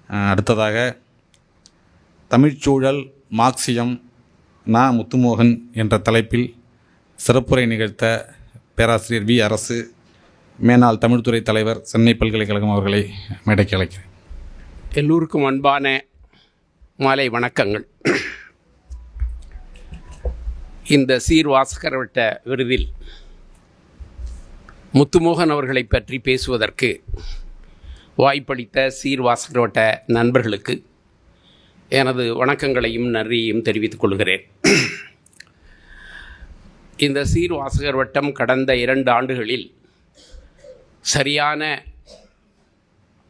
அடுத்ததாக தமிழ்ச்சூழல் மார்க்சியம் நா. முத்துமோகன் என்ற தலைப்பில் சிறப்புரை நிகழ்த்த பேராசிரியர் வி. அரசு, மேனாள் தமிழ்துறை தலைவர், சென்னை பல்கலைக்கழகம் அவர்களை மேடைக்கு அழைக்கிறேன். எல்லோருக்கும் அன்பான மாலை வணக்கங்கள். இந்த சீர்வாசகர் வட்ட விருதில் முத்துமோகன் அவர்களை பற்றி பேசுவதற்கு வாய்ப்பளித்த சீர்வாசகர் வட்ட நண்பர்களுக்கு எனது வணக்கங்களையும் நன்றியையும் தெரிவித்துக் கொள்கிறேன். இந்த சீர்வாசகர் வட்டம் கடந்த 2 ஆண்டுகளில் சரியான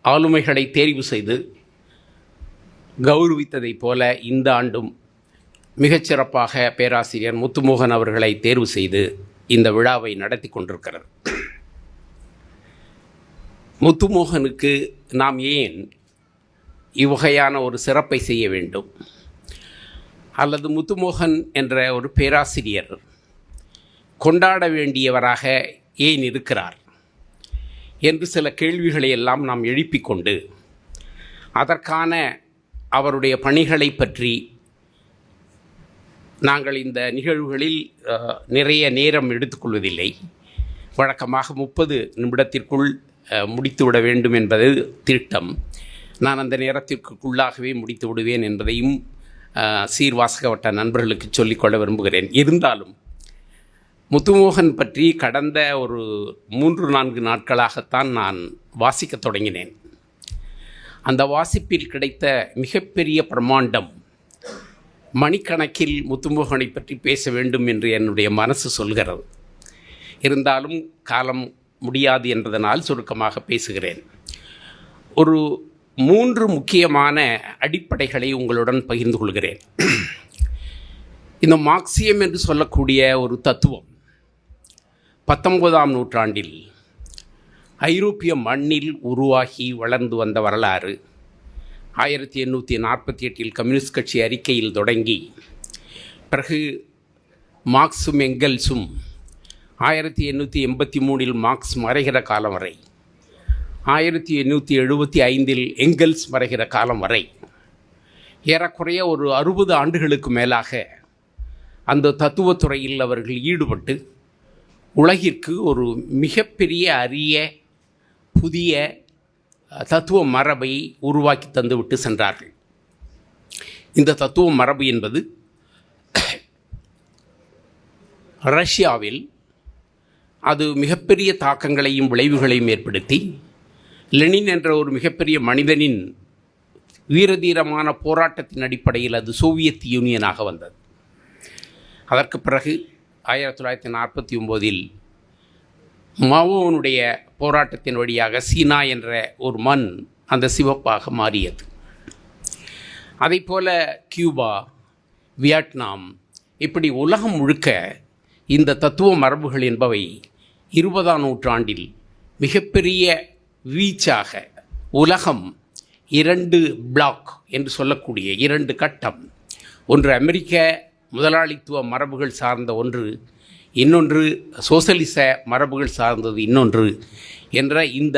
ஆளுமைகளை தேர்வு செய்து கௌரவித்ததைப் போல இந்த ஆண்டும் மிகச்சிறப்பாக பேராசிரியர் முத்துமோகன் அவர்களை தேர்வு செய்து இந்த விழாவை நடத்தி கொண்டிருக்கிறது. முத்துமோகனுக்கு நாம் ஏன் இவ்வகையான ஒரு சிறப்பை செய்ய வேண்டும், அல்லது முத்துமோகன் என்ற ஒரு பேராசிரியர் கொண்டாட வேண்டியவராக ஏன் இருக்கிறார் என்று சில கேள்விகளை எல்லாம் நாம் எழுப்பிக்கொண்டு அதற்கான அவருடைய பணிகளை பற்றி நாங்கள் இந்த நிகழ்வுகளில் நிறைய நேரம் எடுத்துக்கொள்வதில்லை. வழக்கமாக 30 நிமிடத்திற்குள் முடித்துவிட வேண்டும் என்பது திட்டம். நான் அந்த நேரத்திற்குள்ளாகவே முடித்து விடுவேன் என்பதையும் சீர்வாசக வட்ட நண்பர்களுக்கு சொல்லிக்கொள்ள விரும்புகிறேன். இருந்தாலும் முத்துமோகன் பற்றி கடந்த ஒரு 3-4 நாட்களாகத்தான் நான் வாசிக்கத் தொடங்கினேன். அந்த வாசிப்பில் கிடைத்த மிகப்பெரிய பிரம்மாண்டம் மணிக்கணக்கில் முத்துமோகனை பற்றி பேச வேண்டும் என்று என்னுடைய மனசு சொல்கிறது. இருந்தாலும் காலம் முடியாது என்பதனால் சுருக்கமாக பேசுகிறேன். ஒரு 3 முக்கியமான அடிப்படைகளை உங்களுடன் பகிர்ந்து கொள்கிறேன். இந்த மார்க்சியம் என்று சொல்லக்கூடிய ஒரு தத்துவம் 19ஆம் நூற்றாண்டில் ஐரோப்பிய மண்ணில் உருவாகி வளர்ந்து வந்த வரலாறு 1848 கம்யூனிஸ்ட் கட்சி அறிக்கையில் தொடங்கி பிறகு மார்க்ஸும் எங்கெல்ஸும் 1883 மார்க்ஸ் மறைகிற காலம் வரை, 1875 எங்கெல்ஸ் மறைகிற காலம் வரை ஏறக்குறைய ஒரு 60 ஆண்டுகளுக்கு மேலாக அந்த தத்துவத்துறையில் அவர்கள் ஈடுபட்டு உலகிற்கு ஒரு மிகப்பெரிய அரிய புதிய தத்துவ மரபை உருவாக்கி தந்துவிட்டு சென்றார்கள். இந்த தத்துவ மரபு என்பது ரஷ்யாவில் அது மிகப்பெரிய தாக்கங்களையும் விளைவுகளையும் ஏற்படுத்தி லெனின் என்ற ஒரு மிகப்பெரிய மனிதனின் வீரதீரமான போராட்டத்தின் அடிப்படையில் அது சோவியத் யூனியனாக வந்தது. அதற்கு பிறகு 1949 மாவோனுடைய போராட்டத்தின் வழியாக சீனா என்ற ஒரு மண் அந்த சிவப்பாக மாறியது. அதைப்போல கியூபா, வியட்நாம், இப்படி உலகம் முழுக்க இந்த தத்துவ மரபுகள் என்பவை 20ஆம் நூற்றாண்டில் மிகப்பெரிய வீச்சாக உலகம் 2 பிளாக் என்று சொல்லக்கூடிய 2 கட்டம், ஒன்று அமெரிக்க முதலாளித்துவ மரபுகள் சார்ந்த ஒன்று, இன்னொன்று சோசலிச மரபுகள் சார்ந்தது இன்னொன்று என்ற இந்த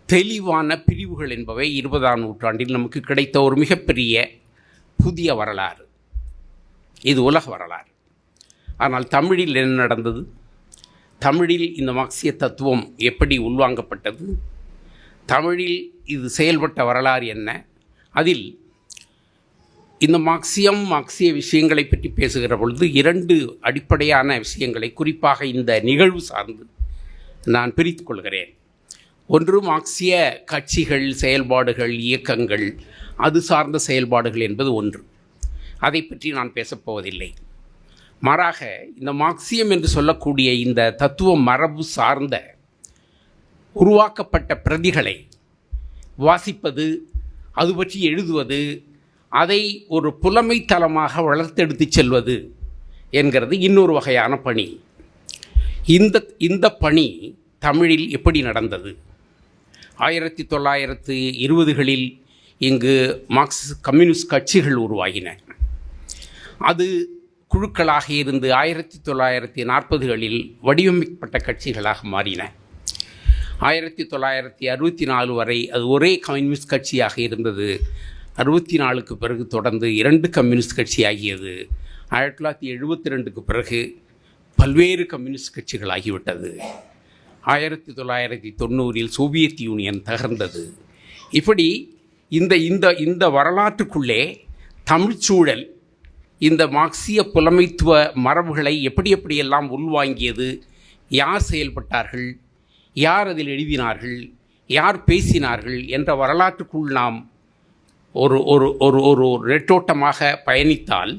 தெளிவான பிரிவுகள் என்பவை 20ஆம் நூற்றாண்டில் நமக்கு கிடைத்த ஒரு மிகப்பெரிய புதிய வரலாறு. இது உலக வரலாறு. ஆனால் தமிழில் என்ன நடந்தது? தமிழில் இந்த மார்க்சிய தத்துவம் எப்படி உள்வாங்கப்பட்டது? தமிழில் இது செயல்பட்ட வரலாறு என்ன? அதில் இந்த மார்க்சிய விஷயங்களை பற்றி பேசுகிற பொழுது 2 அடிப்படையான விஷயங்களை குறிப்பாக இந்த நிகழ்வு சார்ந்து நான் பிரித்து கொள்கிறேன். ஒன்று மார்க்சிய கட்சிகள், செயல்பாடுகள், இயக்கங்கள், அது சார்ந்த செயல்பாடுகள் என்பது ஒன்று. அதை பற்றி நான் பேசப்போவதில்லை. மாறாக இந்த மார்க்சியம் என்று சொல்லக்கூடிய இந்த தத்துவ மரபு சார்ந்த உருவாக்கப்பட்ட பிரதிகளை வாசிப்பது, அது பற்றி எழுதுவது, அதை ஒரு புலமைத்தலமாக வளர்த்தெடுத்து செல்வது என்கிறது இன்னொரு வகையான பணி. இந்த பணி தமிழில் எப்படி நடந்தது? 1920களில் இங்கு மார்க்சிஸ்ட் கம்யூனிஸ்ட் கட்சிகள் உருவாகின. அது குழுக்களாக இருந்து 1940களில் வடிவமைக்கப்பட்ட கட்சிகளாக மாறின. 1964 வரை அது ஒரே கம்யூனிஸ்ட் கட்சியாக இருந்தது. 64க்கு பிறகு தொடர்ந்து 2 கம்யூனிஸ்ட் கட்சி ஆகியது. 1972க்கு பிறகு பல்வேறு கம்யூனிஸ்ட் கட்சிகள் ஆகிவிட்டது. 1990இல் சோவியத் யூனியன் தகர்ந்தது. இப்படி இந்த இந்த இந்த வரலாற்றுக்குள்ளே தமிழ்ச்சூழல் இந்த மார்க்சிய புலமைத்துவ மரபுகளை எப்படியெல்லாம் உள்வாங்கியது, யார் செயல்பட்டார்கள், யார் அதில் எழுதினார்கள், யார் பேசினார்கள் என்ற வரலாற்றுக்குள் நாம் ஒரு ஒரு ஒரு ஒரு நெட்டோட்டமாக பயணித்தால்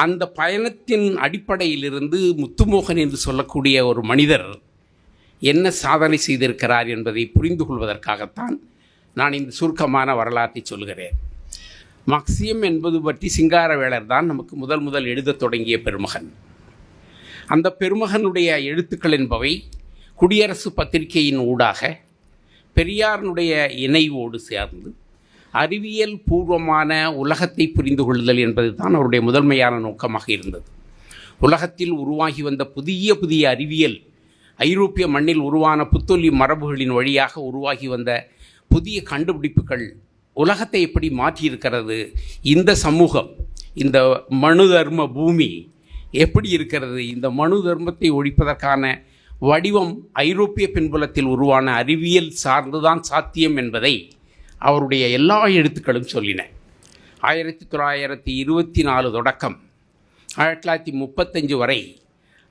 அந்த பயணத்தின் அடிப்படையிலிருந்து முத்துமோகன் என்று சொல்லக்கூடிய ஒரு மனிதர் என்ன சாதனை செய்திருக்கிறார் என்பதை புரிந்து கொள்வதற்காகத்தான் நான் இந்த சுருக்கமான வரலாற்றை சொல்கிறேன். மார்க்சியம் என்பது பற்றி சிங்காரவேலர் தான் நமக்கு முதல் எழுதத் தொடங்கிய பெருமகன். அந்த பெருமகனுடைய எழுத்துக்கள் என்பவை குடியரசு பத்திரிகையின் ஊடாக பெரியாரினுடைய இணைவோடு சேர்ந்து அறிவியல் பூர்வமான உலகத்தை புரிந்து கொள்ளுதல் என்பது தான் அவருடைய முதன்மையான நோக்கமாக இருந்தது. உலகத்தில் உருவாகி வந்த புதிய அறிவியல், ஐரோப்பிய மண்ணில் உருவான புத்தொல்லி மரபுகளின் வழியாக உருவாகி வந்த புதிய கண்டுபிடிப்புகள் உலகத்தை எப்படி மாற்றியிருக்கிறது, இந்த சமூகம், இந்த மனு தர்ம பூமி எப்படி இருக்கிறது, இந்த மனு தர்மத்தை ஒழிப்பதற்கான வடிவம் ஐரோப்பிய பின்புலத்தில் உருவான அறிவியல் சார்ந்துதான் சாத்தியம் என்பதை அவருடைய எல்லா எழுத்துக்களும் சொல்லின. 1924 தொடக்கம் 1935 வரை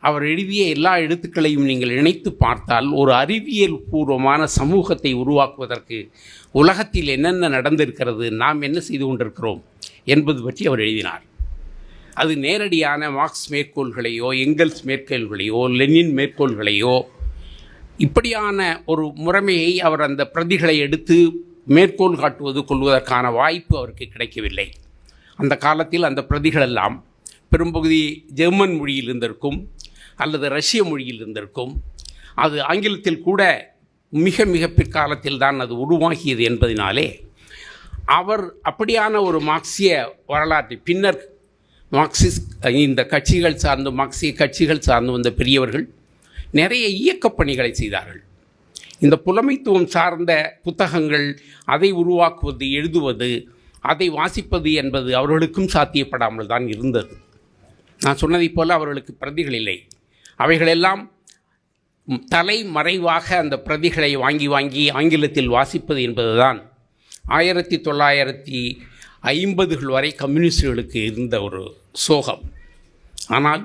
அவர் எழுதிய எல்லா எழுத்துக்களையும் நீங்கள் இணைத்து பார்த்தால் ஒரு அறிவியல் பூர்வமான சமூகத்தை உருவாக்குவதற்கு உலகத்தில் என்னென்ன நடந்திருக்கிறது, நாம் என்ன செய்து கொண்டிருக்கிறோம் என்பது பற்றி அவர் எழுதினார். அது நேரடியான மார்க்ஸ் மேற்கோள்களையோ, எங்கெல்ஸ் மேற்கோள்களையோ, லெனின் மேற்கோள்களையோ, இப்படியான ஒரு முறைமையை அவர் அந்த பிரதிகளை எடுத்து மேற்கோள் கொள்வதற்கான வாய்ப்பு அவருக்கு கிடைக்கவில்லை. அந்த காலத்தில் அந்த பிரதிகளெல்லாம் பெரும்பகுதி ஜெர்மன் மொழியில் இருந்திருக்கும் அல்லது ரஷ்ய மொழியில் இருந்திருக்கும். அது ஆங்கிலத்தில் கூட மிக பிற்காலத்தில் தான் அது உருவாகியது என்பதினாலே அவர் அப்படியான ஒரு மார்க்சிய வரலாற்றை பின்னர் மார்க்சிஸ்ட் இந்த கட்சிகள் சார்ந்து மார்க்சிய கட்சிகள் சார்ந்து வந்த பெரியவர்கள் நிறைய இயக்கப் பணிகளை செய்தார்கள். இந்த புலமைத்துவம் சார்ந்த புத்தகங்கள், அதை உருவாக்குவது, எழுதுவது, அதை வாசிப்பது என்பது அவர்களுக்கும் சாத்தியப்படாமல் தான் இருந்தது. நான் சொன்னதைப் போல அவர்களுக்கு பிரதிகள் இல்லை. அவைகளெல்லாம் தலைமறைவாக அந்த பிரதிகளை வாங்கி ஆங்கிலத்தில் வாசிப்பது என்பதுதான் 1950கள் வரை கம்யூனிஸ்டுகளுக்கு இருந்த ஒரு சோகம். ஆனால்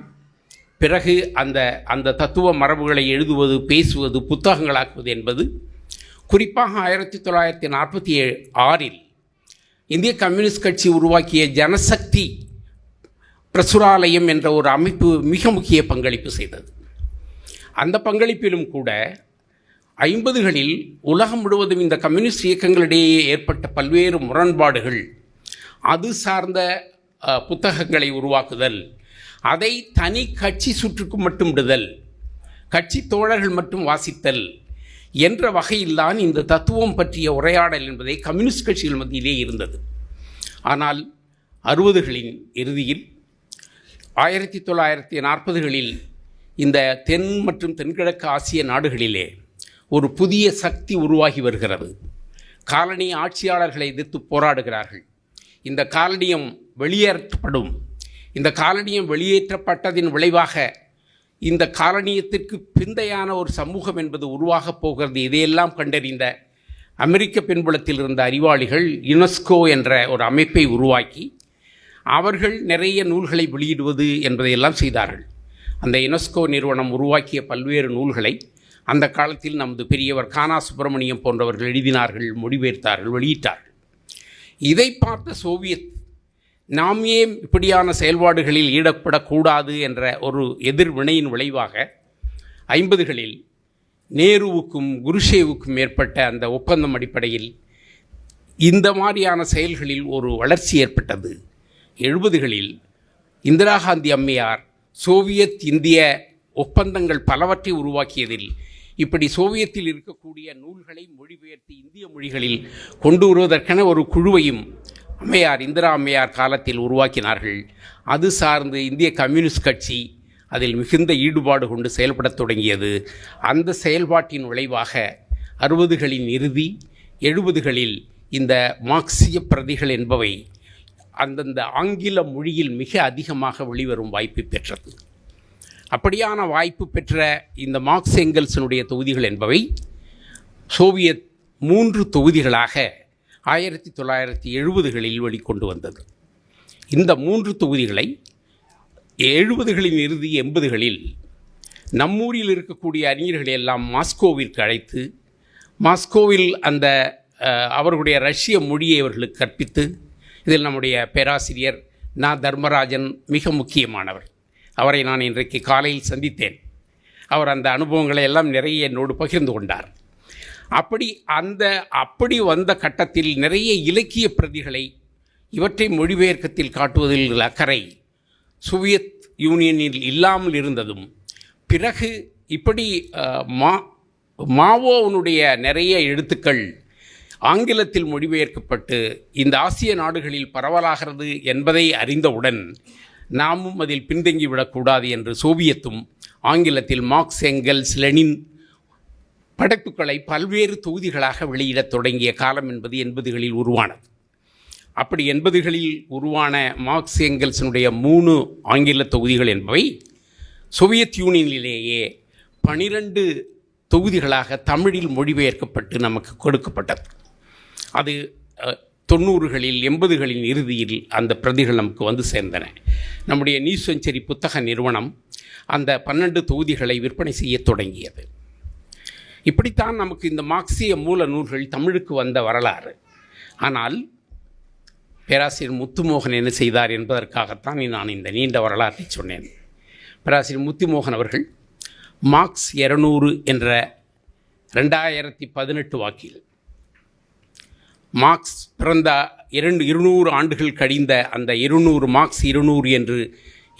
பிறகு அந்த தத்துவ மரபுகளை எழுதுவது, பேசுவது, புத்தகங்களாக்குவது என்பது குறிப்பாக 1946இல் இந்திய கம்யூனிஸ்ட் கட்சி உருவாக்கிய ஜனசக்தி பிரசுராலயம் என்ற ஒரு அமைப்பு மிக முக்கிய பங்களிப்பு செய்தது. அந்த பங்களிப்பிலும் கூட 50களில் உலகம் முழுவதும் இந்த கம்யூனிஸ்ட் இயக்கங்களிடையே ஏற்பட்ட பல்வேறு முரண்பாடுகள், அது சார்ந்த புத்தகங்களை உருவாக்குதல், அதை தனி கட்சி சுற்றுக்கு மட்டும் விடுதல், கட்சி தோழர்கள் மட்டும் வாசித்தல் என்ற வகையில்தான் இந்த தத்துவம் பற்றிய உரையாடல் என்பதை கம்யூனிஸ்ட் கட்சிகள் மத்தியிலே இருந்தது. ஆனால் 60களின் இறுதியில் 1940களில் இந்த தென் மற்றும் தென்கிழக்கு ஆசிய நாடுகளிலே ஒரு புதிய சக்தி உருவாகி வருகிறது. காலனி ஆட்சியாளர்களை எதிர்த்து போராடுகிறார்கள். இந்த காலனியம் வெளியேற்றப்படும். இந்த காலனியம் வெளியேற்றப்பட்டதின் விளைவாக இந்த காலனியத்திற்கு பிந்தையான ஒரு சமூகம் என்பது உருவாகப் போகிறது. இதையெல்லாம் கண்டறிந்த அமெரிக்க பின்புலத்தில் இருந்த அறிவாளிகள் யுனெஸ்கோ என்ற ஒரு அமைப்பை உருவாக்கி அவர்கள் நிறைய நூல்களை வெளியிடுவது என்பதையெல்லாம் செய்தார்கள். அந்த யுனெஸ்கோ நிறுவனம் உருவாக்கிய பல்வேறு நூல்களை அந்த காலத்தில் நமது பெரியவர் கானா சுப்பிரமணியம் போன்றவர்கள் எழுதினார்கள், மொழிபெயர்த்தார்கள், வெளியிட்டார்கள். இதை பார்த்த சோவியத் நாம் ஏன் இப்படியான செயல்பாடுகளில் ஈடுபடக்கூடாது என்ற ஒரு எதிர்வினையின் விளைவாக 50களில் நேருவுக்கும் குருஷேவுக்கும் ஏற்பட்ட அந்த ஒப்பந்தம் அடிப்படையில் இந்த மாதிரியான செயல்களில் ஒரு வளர்ச்சி ஏற்பட்டது. 70களில் இந்திரா காந்தி அம்மையார் சோவியத் இந்திய ஒப்பந்தங்கள் பலவற்றை உருவாக்கியதில் இப்படி சோவியத்தில் இருக்கக்கூடிய நூல்களை மொழிபெயர்த்து இந்திய மொழிகளில் கொண்டு வருவதற்கென ஒரு குழுவையும் இந்திரா அம்மையார் காலத்தில் உருவாக்கினார்கள். அது சார்ந்து இந்திய கம்யூனிஸ்ட் கட்சி அதில் மிகுந்த ஈடுபாடு கொண்டு செயல்படத் தொடங்கியது. அந்த செயல்பாட்டின் விளைவாக 60களின் இறுதி 70களில் இந்த மார்க்சிய பிரதிகள் என்பவை அந்தந்த ஆங்கில மொழியில் மிக அதிகமாக வெளிவரும் வாய்ப்பு பெற்றது. அப்படியான வாய்ப்பு பெற்ற இந்த மார்க்ஸ் எங்கெல்ஸினுடைய தொகுதிகள் என்பவை சோவியத் 3 தொகுதிகளாக 1970களில் வெளிக்கொண்டு வந்தது. இந்த 3 தொகுதிகளை 70களின் இறுதி 80களில் நம்மூரில் இருக்கக்கூடிய அறிஞர்களை எல்லாம் மாஸ்கோவிற்கு அழைத்து மாஸ்கோவில் அந்த அவர்களுடைய ரஷ்ய மொழியை அவர்களுக்கு கற்பித்து, இதில் நம்முடைய பேராசிரியர் நா தர்மராஜன் மிக முக்கியமானவர். அவரை நான் இன்றைக்கு காலையில் சந்தித்தேன். அவர் அந்த அனுபவங்களை எல்லாம் நிறைய என்னோடு பகிர்ந்து கொண்டார். அப்படி வந்த கட்டத்தில் நிறைய இலக்கிய பிரதிகளை இவற்றை மொழிபெயர்க்கத்தில் காட்டுவதில் அக்கறை சோவியத் யூனியனில் இல்லாமல் இருந்ததும், பிறகு இப்படி மாவோனுடைய நிறைய எழுத்துக்கள் ஆங்கிலத்தில் மொழிபெயர்க்கப்பட்டு இந்த ஆசிய நாடுகளில் பரவலாகிறது என்பதை அறிந்தவுடன் நாமும் அதில் பின்தங்கிவிடக்கூடாது என்று சோவியத்தும் ஆங்கிலத்தில் மார்க்ஸ் எங்கெல்ஸ் லெனின் படைப்புகளை பல்வேறு தொகுதிகளாக வெளியிடத் தொடங்கிய காலம் என்பது 80களில் உருவானது. அப்படி 80களில் உருவான மார்க்ஸ் எங்கெல்ஸினுடைய 3 ஆங்கில தொகுதிகள் என்பவை சோவியத் யூனியனிலேயே 12 தொகுதிகளாக தமிழில் மொழிபெயர்க்கப்பட்டு நமக்கு கொடுக்கப்பட்டது. அது 90களில் 80களின் இறுதியில் அந்த பிரதிகள் நமக்கு வந்து சேர்ந்தன. நம்முடைய நியூ செஞ்சுரி புத்தக நிறுவனம் அந்த 12 தொகுதிகளை விற்பனை செய்ய தொடங்கியது. இப்படித்தான் நமக்கு இந்த மார்க்சிய மூல நூல்கள் தமிழுக்கு வந்த வரலாறு. ஆனால் பேராசிரியர் முத்துமோகன் என்ன செய்தார் என்பதற்காகத்தான் நான் இந்த நீண்ட வரலாற்றை சொன்னேன். பேராசிரியர் முத்துமோகன் அவர்கள் மார்க்ஸ் 200 என்ற 2018 வாக்கில் மார்க்ஸ் பிறந்த 200 ஆண்டுகள் கழிந்த அந்த 200 மார்க்ஸ் 200 என்று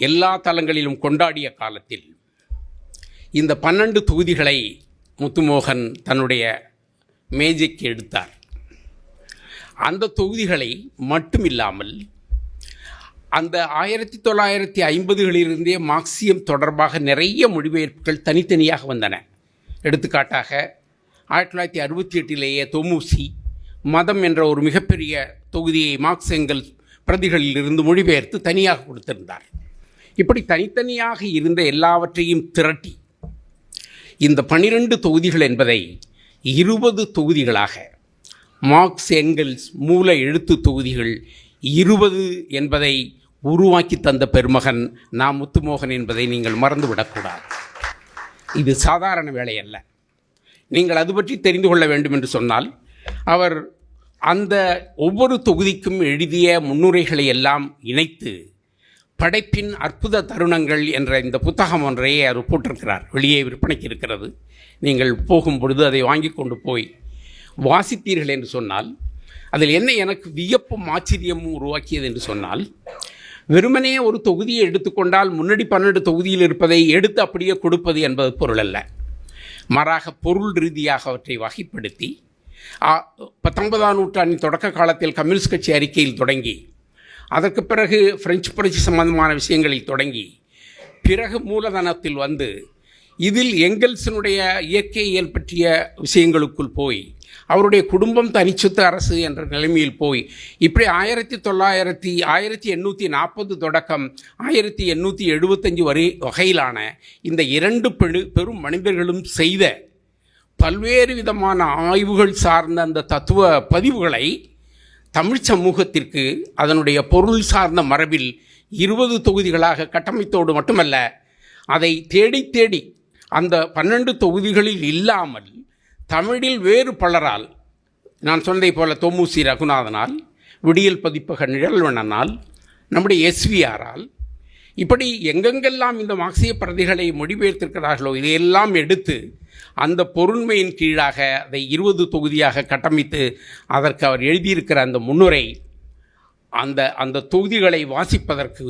எல்லா தளங்களிலும் கொண்டாடிய காலத்தில் இந்த 12 தொகுதிகளை முத்துமோகன் தன்னுடைய மேஜைக்கு எடுத்தார். அந்த தொகுதிகளை மட்டுமில்லாமல் அந்த 1950களிலிருந்தே மார்க்சியம் தொடர்பாக நிறைய மொழிபெயர்ப்புகள் தனித்தனியாக வந்தன. எடுத்துக்காட்டாக 1968லேயே தொமுசி மதம் என்ற ஒரு மிகப்பெரிய தொகுதியை மார்க்ஸ் எங்கெல்ஸ் பிரதிகளில் இருந்து மொழிபெயர்த்து தனியாக கொடுத்திருந்தார். இப்படி தனித்தனியாக இருந்த எல்லாவற்றையும் திரட்டி இந்த 12 தொகுதிகள் என்பதை 20 தொகுதிகளாக மார்க்ஸ் எங்கெல்ஸ் மூல எழுத்து தொகுதிகள் 20 என்பதை உருவாக்கி தந்த பெருமகன் நான் முத்துமோகன் என்பதை நீங்கள் மறந்துவிடக்கூடாது. இது சாதாரண வேலை அல்ல. நீங்கள் அது பற்றி தெரிந்து கொள்ள வேண்டும் என்று சொன்னால், அவர் அந்த ஒவ்வொரு தொகுதிக்கும் எழுதிய முன்னுரைகளை எல்லாம் இணைத்து படைப்பின் அற்புத தருணங்கள் என்ற இந்த புத்தகம் ஒன்றையே அவர் போட்டிருக்கிறார். வெளியே விற்பனைக்கு இருக்கிறது. நீங்கள் போகும் பொழுது அதை வாங்கி கொண்டு போய் வாசித்தீர்கள் என்று சொன்னால், அதில் என்ன எனக்கு வியப்பும் ஆச்சரியமும் உருவாக்கியது என்று சொன்னால், வெறுமனே ஒரு தொகுதியை எடுத்துக்கொண்டால் முன்னாடி 12 தொகுதியில் இருப்பதை எடுத்து அப்படியே கொடுப்பது என்பது பொருள் அல்ல. மாறாக பொருள் ரீதியாக அவற்றை வகைப்படுத்தி 19ஆம் நூற்றாண்டின் தொடக்க காலத்தில் கம்யூனிஸ்ட் கட்சி அறிக்கையில் தொடங்கி, அதற்கு பிறகு பிரெஞ்சு புரட்சி சம்பந்தமான விஷயங்களில் தொடங்கி, பிறகு மூலதனத்தில் வந்து இதில் எங்கெல்ஸினுடைய இயற்கையியல் பற்றிய விஷயங்களுக்குள் போய், அவருடைய குடும்பம் தனிச்சொத்து அரசு என்ற நிலைமையில் போய், இப்படி 1840 தொடக்கம் 1875 வகையிலான இந்த 2 பெரும் மனிதர்களும் செய்த பல்வேறு விதமான ஆய்வுகள் சார்ந்த அந்த தத்துவ பதிவுகளை தமிழ் சமூகத்திற்கு அதனுடைய பொருள் சார்ந்த மரபில் 20 தொகுதிகளாக கட்டமைத்தோடு மட்டுமல்ல, அதை தேடி தேடி அந்த 12 தொகுதிகளில் இல்லாமல் தமிழில் வேறு பலரால், நான் சொன்னதை போல தொமுசி ரகுநாதனால், விடியல் பதிப்பக நிழல்வண்ணனால், நம்முடைய SVRால், இப்படி எங்கெங்கெல்லாம் இந்த மார்க்சிய பிரதிகளை மொழிபெயர்த்திருக்கிறார்களோ இதையெல்லாம் எடுத்து அந்த பொருண்மையின் கீழாக அதை 20 தொகுதியாக கட்டமைத்து அதற்கு அவர் எழுதியிருக்கிற அந்த முன்னுரை அந்த தொகுதிகளை வாசிப்பதற்கு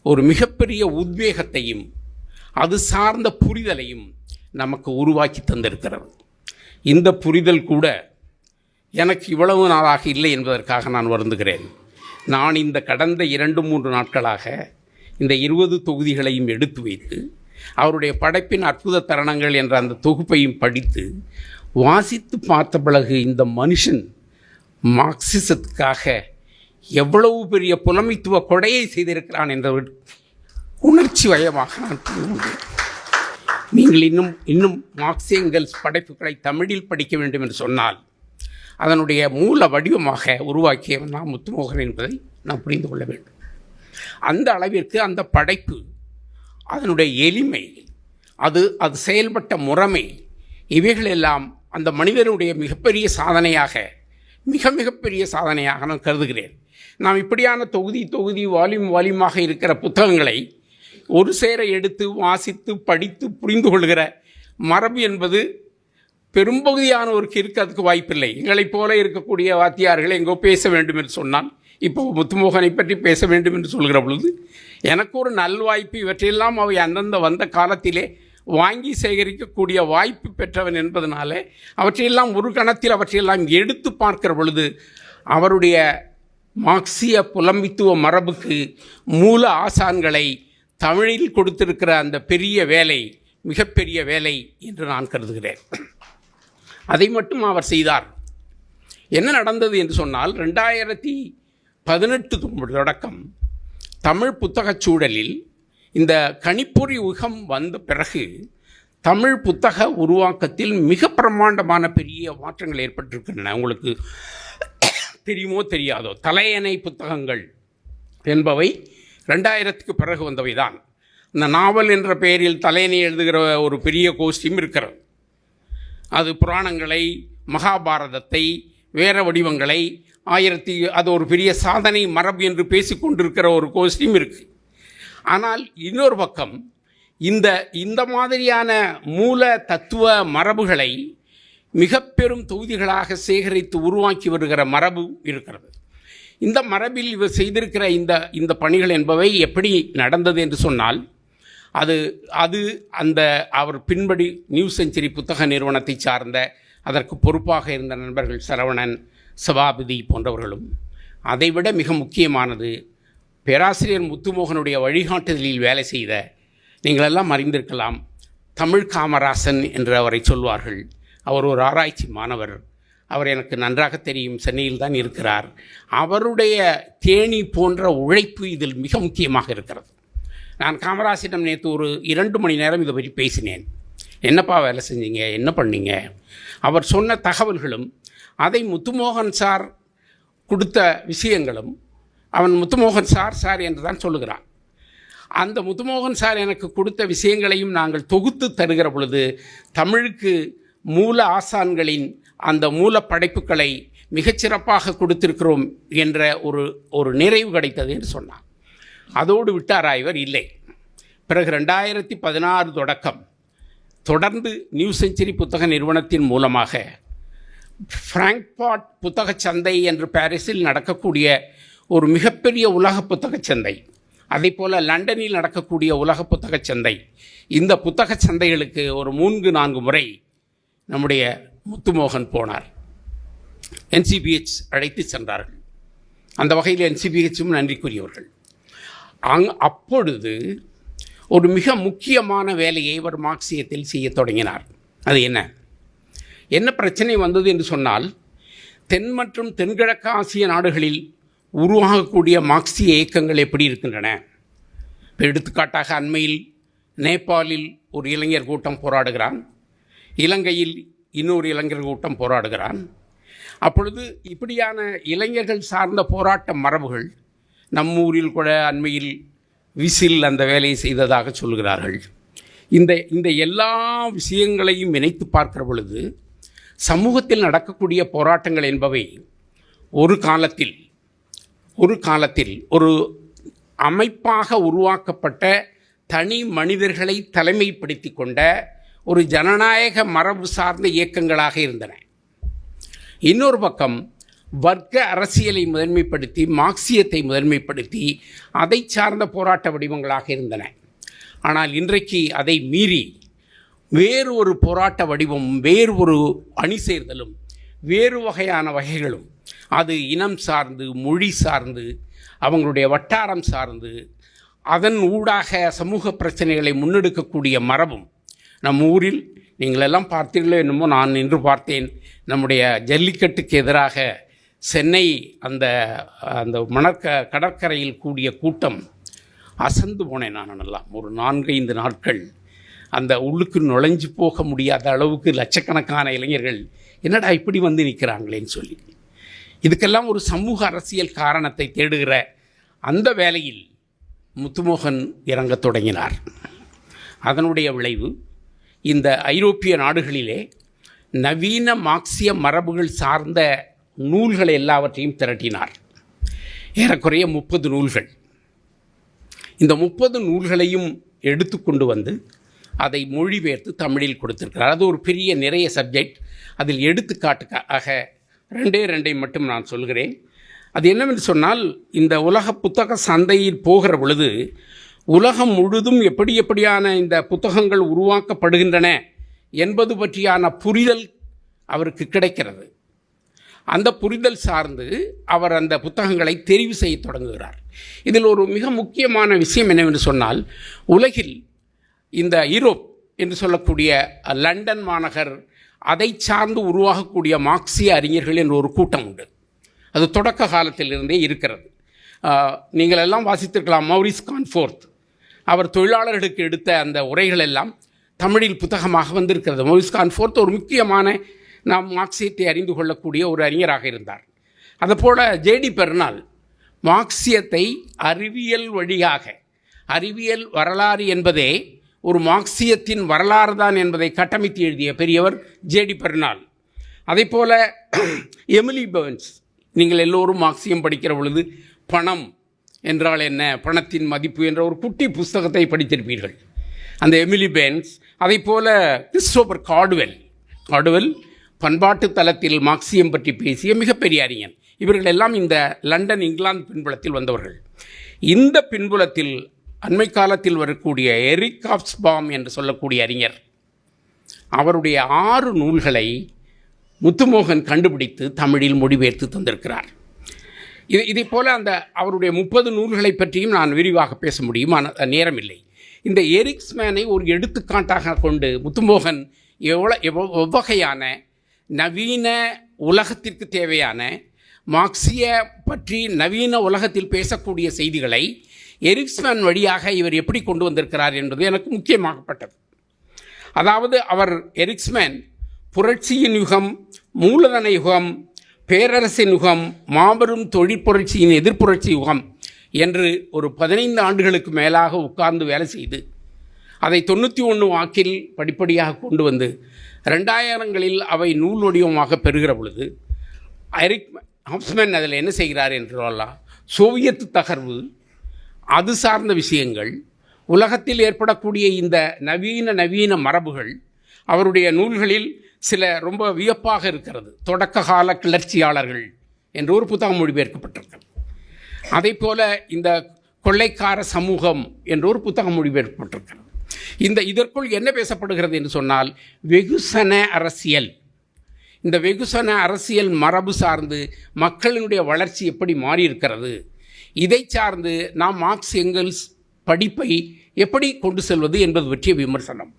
ஒரு மிகப்பெரிய உத்வேகத்தையும் அது சார்ந்த புரிதலையும் நமக்கு உருவாக்கி தந்திருக்கிறது. இந்த புரிதல் கூட எனக்கு இவ்வளவு நாளாக இல்லை என்பதற்காக நான் வருந்துகிறேன். நான் இந்த கடந்த 2-3 நாட்களாக இந்த 20 தொகுதிகளையும் எடுத்து வைத்து அவருடைய படைப்பின் அற்புத தருணங்கள் என்ற அந்த தொகுப்பையும் படித்து வாசித்து பார்த்த பிறகு இந்த மனுஷன் மார்க்சிசத்துக்காக எவ்வளவு பெரிய புலமைத்துவ கொடையை செய்திருக்கிறான் என்ற உணர்ச்சி வயமாக நான் புரிந்து நீங்கள் இன்னும் மார்க்ஸ் எங்கெல்ஸ் படைப்புகளை தமிழில் படிக்க வேண்டும் என்று சொன்னால் அதனுடைய மூல வடிவமாக உருவாக்கியவன் நான் முத்துமோகன் என்பதை நாம் புரிந்து கொள்ள வேண்டும். அந்த அளவிற்கு அந்த படைப்பு, அதனுடைய எளிமை, அது செயல்பட்ட முறைமை, இவைகளெல்லாம் அந்த மனிதனுடைய மிகப்பெரிய சாதனையாக மிகப்பெரிய சாதனையாக நான் கருதுகிறேன். நாம் இப்படியான தொகுதி வால்யூமாக இருக்கிற புத்தகங்களை ஒரு சேர எடுத்து வாசித்து படித்து புரிந்து கொள்கிற மரபு என்பது பெரும்பகுதியானவருக்கு இருக்கிறதுக்கு வாய்ப்பில்லை. எங்களைப் போல இருக்கக்கூடிய வாத்தியார்கள் எங்கோ பேச வேண்டும் என்று சொன்னால், இப்போ முத்துமோகனை பற்றி பேச வேண்டும் என்று சொல்கிற பொழுது எனக்கு ஒரு நல்வாய்ப்பு, இவற்றையெல்லாம் அவை அந்தந்த வந்த காலத்திலே வாங்கி சேகரிக்கக்கூடிய வாய்ப்பு பெற்றவன் என்பதனால அவற்றையெல்லாம் ஒரு கணத்தில் அவற்றையெல்லாம் எடுத்து பார்க்கிற பொழுது அவருடைய மார்க்சிய புலம்பித்துவ மரபுக்கு மூல ஆசான்களை தமிழில் கொடுத்திருக்கிற அந்த பெரிய வேலை மிகப்பெரிய வேலை என்று நான் கருதுகிறேன். அதை மட்டும் அவர் செய்தார். என்ன நடந்தது என்று சொன்னால், 2018 தொடக்கம் தமிழ் புத்தகச் சூழலில் இந்த கணிப்பொறி யுகம் வந்த பிறகு தமிழ் புத்தக உருவாக்கத்தில் மிக பிரமாண்டமான பெரிய மாற்றங்கள் ஏற்பட்டிருக்கின்றன. உங்களுக்கு தெரியுமோ தெரியாதோ, தலையணை புத்தகங்கள் என்பவை 2000க்கு பிறகு வந்தவை தான். இந்த நாவல் என்ற பெயரில் தலையணை எழுதுகிற ஒரு பெரிய கோஷ்டியும் இருக்கிறது. அது புராணங்களை, மகாபாரதத்தை, வேற வடிவங்களை அது ஒரு பெரிய சாதனை மரபு என்று பேசிக்கொண்டிருக்கிற ஒரு கோஷ்டியும் இருக்குது. ஆனால் இன்னொரு பக்கம் இந்த மாதிரியான மூல தத்துவ மரபுகளை மிக பெரும் தொகுதிகளாக சேகரித்து உருவாக்கி வருகிற மரபு இருக்கிறது. இந்த மரபில் இவர் செய்திருக்கிற இந்த பணிகள் என்பவை எப்படி நடந்தது என்று சொன்னால், அவர் பின்படி நியூ செஞ்சுரி புத்தக நிறுவனத்தை சார்ந்த அதற்கு பொறுப்பாக இருந்த நண்பர்கள் சரவணன், சபாபதி போன்றவர்களும், அதைவிட மிக முக்கியமானது பேராசிரியர் முத்துமோகனுடைய வழிகாட்டுதலில் வேலை செய்த, நீங்களெல்லாம் அறிந்திருக்கலாம், தமிழ் காமராசன் என்று அவரை சொல்வார்கள். அவர் ஒரு ஆராய்ச்சி மாணவர். அவர் எனக்கு நன்றாக தெரியும், சென்னையில் தான் இருக்கிறார். அவருடைய தேனி போன்ற உழைப்பு இதில் மிக முக்கியமாக இருக்கிறது. நான் காமராசிடம் நேற்று ஒரு 2 மணி நேரம் இதை பற்றி பேசினேன். என்னப்பா வேலை செஞ்சீங்க, என்ன பண்ணீங்க? அவர் சொன்ன தகவல்களும் அதை முத்துமோகன் சார் கொடுத்த விஷயங்களும், அவன் முத்துமோகன் சார் என்று தான் சொல்லுகிறான். அந்த முத்துமோகன் சார் எனக்கு கொடுத்த விஷயங்களையும் நாங்கள் தொகுத்து தருகிற பொழுது தமிழுக்கு மூல ஆசான்களின் அந்த மூல படைப்புகளை மிகச்சிறப்பாக கொடுத்திருக்கிறோம் என்ற ஒரு நிறைவு கிடைத்தது என்று சொன்னார். அதோடு விட்டாரா இவர்? இல்லை. பிறகு 2016 தொடக்கம் தொடர்ந்து நியூ செஞ்சுரி புத்தக நிறுவனத்தின் மூலமாக ஃப்ராங்க்ஃபர்ட் புத்தக சந்தை என்று பாரிஸில் நடக்கக்கூடிய ஒரு மிகப்பெரிய உலக புத்தக சந்தை, அதே போல் லண்டனில் நடக்கக்கூடிய உலக புத்தக சந்தை, இந்த புத்தக சந்தைகளுக்கு ஒரு 3-4 முறை நம்முடைய முத்துமோகன் போனார். NCBH அழைத்து சென்றார்கள். அந்த வகையில் NCBHும் நன்றிக்குரியவர்கள். அப்பொழுது ஒரு மிக முக்கியமான வேலையை அவர் மார்க்சியத்தில் செய்ய தொடங்கினார். அது என்ன பிரச்சனை வந்தது என்று சொன்னால், தென் மற்றும் தென்கிழக்கு ஆசிய நாடுகளில் உருவாகக்கூடிய மார்க்சிய இயக்கங்கள் எப்படி இருக்கின்றன. இப்போ எடுத்துக்காட்டாக அண்மையில் நேபாளில் ஒரு இளைஞர் கூட்டம் போராடுகிறான், இலங்கையில் இன்னொரு இளைஞர் கூட்டம் போராடுகிறான். அப்பொழுது இப்படியான இளைஞர்கள் சார்ந்த போராட்ட மரபுகள் நம்மூரில் கூட அண்மையில் விசில் அந்த வேலையை செய்ததாக சொல்கிறார்கள். இந்த எல்லா விஷயங்களையும் இணைத்து பார்க்கிற பொழுது சமூகத்தில் நடக்கக்கூடிய போராட்டங்கள் என்பவை ஒரு காலத்தில் ஒரு அமைப்பாக உருவாக்கப்பட்ட தனி மனிதர்களை தலைமைப்படுத்தி கொண்ட ஒரு ஜனநாயக மரபு சார்ந்த இயக்கங்களாக இருந்தன. இன்னொரு பக்கம் வர்க்க அரசியலை முதன்மைப்படுத்தி, மார்க்சியத்தை முதன்மைப்படுத்தி அதை சார்ந்த போராட்ட வடிவங்களாக இருந்தன. ஆனால் இன்றைக்கு அதை மீறி வேறு ஒரு போராட்ட வடிவமும், வேறு ஒரு அணி சேர்தலும், வேறு வகையான வகைகளும், அது இனம் சார்ந்து, மொழி சார்ந்து, அவங்களுடைய வட்டாரம் சார்ந்து, அதன் ஊடாக சமூக பிரச்சனைகளை முன்னெடுக்கக்கூடிய மரபும் நம் ஊரில் நீங்கள் எல்லாம் பார்த்தீர்களோ என்னமோ, நான் இன்று பார்த்தேன் நம்முடைய ஜல்லிக்கட்டுக்கு எதிராக சென்னை அந்த கடற்கரையில் கூடிய கூட்டம். அசந்து போனேன் நான் எல்லாம். ஒரு 4-5 நாட்கள் அந்த உள்ளுக்கு நுழைஞ்சு போக முடியாத அளவுக்கு லட்சக்கணக்கான இளைஞர்கள் என்னடா இப்படி வந்து நிற்கிறாங்களேன்னு சொல்லி. இதுக்கெல்லாம் ஒரு சமூக அரசியல் காரணத்தை தேடுகிற அந்த வேளையில் முத்துமோகன் இறங்கத் தொடங்கினார். அதனுடைய விளைவு இந்த ஐரோப்பிய நாடுகளிலே நவீன மார்க்சிய மரபுகள் சார்ந்த நூல்களை எல்லாவற்றையும் திரட்டினார். ஏறக்குறைய 30 நூல்கள். இந்த 30 நூல்களையும் எடுத்துக்கொண்டு வந்து அதை மொழிபெயர்த்து தமிழில் கொடுத்திருக்கிறார். அது ஒரு பெரிய நிறைய சப்ஜெக்ட். அதில் எடுத்துக்காட்டுக்காக 2 மட்டும் நான் சொல்கிறேன். அது என்னவென்று சொன்னால், இந்த உலக புத்தக சந்தையில் போகிற பொழுது உலகம் முழுதும் எப்படியான இந்த புத்தகங்கள் உருவாக்கப்படுகின்றன என்பது பற்றியான புரிதல் அவருக்கு கிடைக்கிறது. அந்த புரிதல் சார்ந்து அவர் அந்த புத்தகங்களை தெரிவு செய்ய தொடங்குகிறார். இதில் ஒரு மிக முக்கியமான விஷயம் என்னவென்று சொன்னால், உலகில் இந்த யூரோப் என்று சொல்லக்கூடிய லண்டன் மாநகர், அதை சார்ந்து உருவாகக்கூடிய மார்க்சிய அறிஞர்கள் என்ற ஒரு கூட்டம் உண்டு. அது தொடக்க காலத்திலிருந்தே இருக்கிறது. நீங்கள் எல்லாம் வாசித்திருக்கலாம். மௌரிஸ் கான்ஃபோர்த் அவர் தொழிலாளர்களுக்கு எடுத்த அந்த உரைகள் எல்லாம் தமிழில் புத்தகமாக வந்திருக்கிறது. மௌரிஸ் கான்ஃபோர்த் ஒரு முக்கியமான நாம் மார்க்சியத்தை அறிந்து கொள்ளக்கூடிய ஒரு அறிஞராக இருந்தார். அதுபோல் ஜேடி பெர்னால் மார்க்சியத்தை அறிவியல் வழியாக, அறிவியல் வரலாறு என்பதே ஒரு மார்க்சியத்தின் வரலாறு தான் என்பதை கட்டமைத்து எழுதிய பெரியவர் ஜேடி பெர்னால். அதே போல் எமிலி பர்ன்ஸ், நீங்கள் எல்லோரும் மார்க்சியம் படிக்கிற பொழுது பணம் என்றால் என்ன, பணத்தின் மதிப்பு என்ற ஒரு குட்டி புஸ்தகத்தை படித்திருப்பீர்கள். அந்த எமிலி பெர்ன்ஸ், அதே போல் கிறிஸ்டோபர் கார்டுவெல் பண்பாட்டு தளத்தில் மார்க்சியம் பற்றி பேசிய மிகப்பெரிய அறிஞர். இவர்கள் எல்லாம் இந்த லண்டன் இங்கிலாந்து பின்புலத்தில் வந்தவர்கள். இந்த பின்புலத்தில் அண்மை காலத்தில் வரக்கூடிய எரிக் ஹாப்ஸ்பாம் என்று சொல்லக்கூடிய அறிஞர், அவருடைய 6 நூல்களை முத்துமோகன் கண்டுபிடித்து தமிழில் மொழிபெயர்த்து தந்திருக்கிறார். இதை போல் அந்த அவருடைய 30 நூல்களை பற்றியும் நான் விரிவாக பேச முடியும், ஆனால் நேரம் இல்லை. இந்த எரிக்ஸ்மேனை ஒரு எடுத்துக்காட்டாக கொண்டு முத்துமோகன் எவ்வகையான நவீன உலகத்திற்கு தேவையான மார்க்சிய பற்றி நவீன உலகத்தில் பேசக்கூடிய செய்திகளை எரிக்ஸ்மேன் வழியாக இவர் எப்படி கொண்டு வந்திருக்கிறார் என்பது எனக்கு முக்கியமாகப்பட்டது. அதாவது எரிக்ஸ்மேன் புரட்சியின் யுகம், மூலதன யுகம், பேரரசின் யுகம், மாபெரும் தொழிற்புரட்சியின் எதிர்ப்புரட்சி யுகம் என்று ஒரு 15 ஆண்டுகளுக்கு மேலாக உட்கார்ந்து வேலை செய்து அதை 91 வாக்கில் படிப்படியாக கொண்டு வந்து 2000களில் அவை நூல் வடிவமாக பெறுகிற பொழுது எரிக் ஹாப்ஸ்மேன் அதில் என்ன செய்கிறார் என்றால், சோவியத் தகர்வு, அது சார்ந்த விஷயங்கள், உலகத்தில் ஏற்படக்கூடிய இந்த நவீன மரபுகள் அவருடைய நூல்களில் சில ரொம்ப வியப்பாக இருக்கிறது. தொடக்க கால கிளர்ச்சியாளர்கள் என்று ஒரு புத்தகம் மொழிபெயர்க்கப்பட்டிருக்கிறது. அதே போல் இந்த கொள்ளைக்கார சமூகம் என்ற ஒரு புத்தகம் மொழிபெயர்க்கப்பட்டிருக்கிறது. இதற்குள் என்ன பேசப்படுகிறது என்று சொன்னால், வெகுசன அரசியல். இந்த வெகுசன அரசியல் மரபு சார்ந்து மக்களினுடைய வளர்ச்சி எப்படி மாறியிருக்கிறது, இதை சார்ந்து நாம் மார்க்ஸ் எங்கெல்ஸ் படிப்பை எப்படி கொண்டு செல்வது என்பது பற்றிய விமர்சனம்.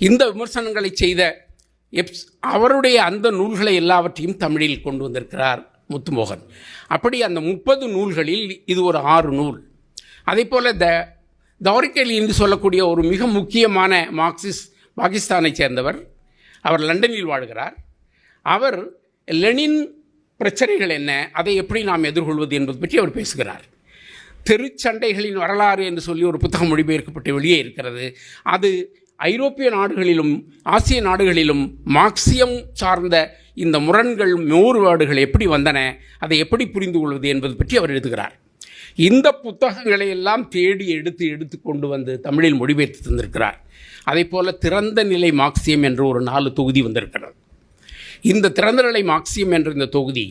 இந்த விமர்சனங்களை செய்த அவருடைய அந்த நூல்களை எல்லாவற்றையும் தமிழில் கொண்டு வந்திருக்கிறார் முத்துமோகன். அப்படி அந்த 30 நூல்களில் இது ஒரு 6 நூல். அதே போல் தௌரிக்கலி என்று சொல்லக்கூடிய ஒரு மிக முக்கியமான மார்க்சிஸ்ட், பாகிஸ்தானை சேர்ந்தவர், அவர் லண்டனில் வாழ்கிறார். அவர் லெனின் பிரச்சனைகள் என்ன, அதை எப்படி நாம் எதிர்கொள்வது என்பது பற்றி அவர் பேசுகிறார். தெருச்சண்டைகளின் வரலாறு என்று சொல்லி ஒரு புத்தகம் மொழிபெயர்க்கப்பட்டு வெளியே இருக்கிறது. அது ஐரோப்பிய நாடுகளிலும் ஆசிய நாடுகளிலும் மார்க்சியம் சார்ந்த இந்த முரண்கள், மேறுபாடுகள் எப்படி வந்தன, அதை எப்படி புரிந்து கொள்வது என்பது பற்றி அவர் எழுதுகிறார். இந்த புத்தகங்களை எல்லாம் தேடி எடுத்து கொண்டு வந்து தமிழில் மொழிபெயர்த்து தந்திருக்கிறார். அதே போல் திறந்த நிலை மார்க்சியம் என்று ஒரு 4 தொகுதி வந்திருக்கிறது. இந்த திறந்த நிலை மார்க்சியம் என்ற இந்த தொகுதி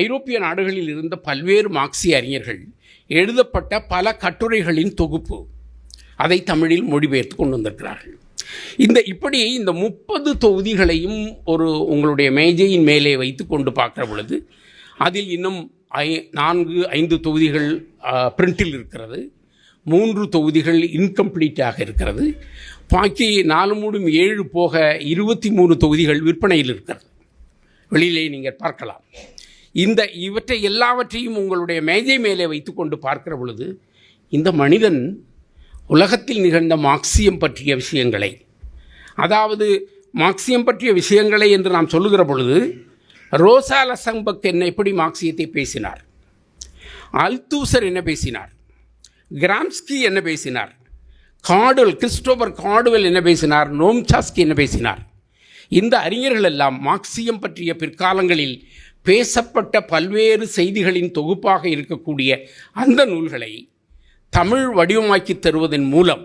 ஐரோப்பிய நாடுகளில் இருந்த பல்வேறு மார்க்சிய அறிஞர்கள் எழுதப்பட்ட பல கட்டுரைகளின் தொகுப்பு. அதை தமிழில் மொழிபெயர்த்து கொண்டு வந்திருக்கிறார்கள். இப்படி இந்த 30 தொகுதிகளையும் உங்களுடைய மேஜையின் மேலே வைத்து கொண்டு பார்க்குற பொழுது அதில் இன்னும் 4-5 தொகுதிகள் பிரிண்டில் இருக்கிறது. 3 தொகுதிகள் இன்கம்ப்ளீட்டாக இருக்கிறது. பாக்கி 4 மூடும் 7 போக 23 தொகுதிகள் விற்பனையில் இருக்கிறது. வெளியிலே நீங்கள் பார்க்கலாம். இவற்றை எல்லாவற்றையும் உங்களுடைய மேஜை மேலே வைத்துக்கொண்டு பார்க்கிற பொழுது இந்த மனிதன் உலகத்தில் நிகழ்ந்த மார்க்சியம் பற்றிய விஷயங்களை, அதாவது மார்க்சியம் பற்றிய விஷயங்களை என்று நாம் சொல்லுகிற பொழுது ரோசா லக்சம்பர்க் என்ன எப்படி மார்க்சியத்தை பேசினார், அல்தூசர் என்ன பேசினார், கிராம்ஸ்கி என்ன பேசினார், கிறிஸ்டோபர் கார்டுவெல் என்ன பேசினார், நோம் சாஸ்கி என்ன பேசினார், இந்த அறிஞர்கள் எல்லாம் மார்க்சியம் பற்றிய பிற்காலங்களில் பேசப்பட்ட பல்வேறு செய்திகளின் தொகுப்பாக இருக்கக்கூடிய அந்த நூல்களை தமிழ் வடிவமாக்கி தருவதன் மூலம்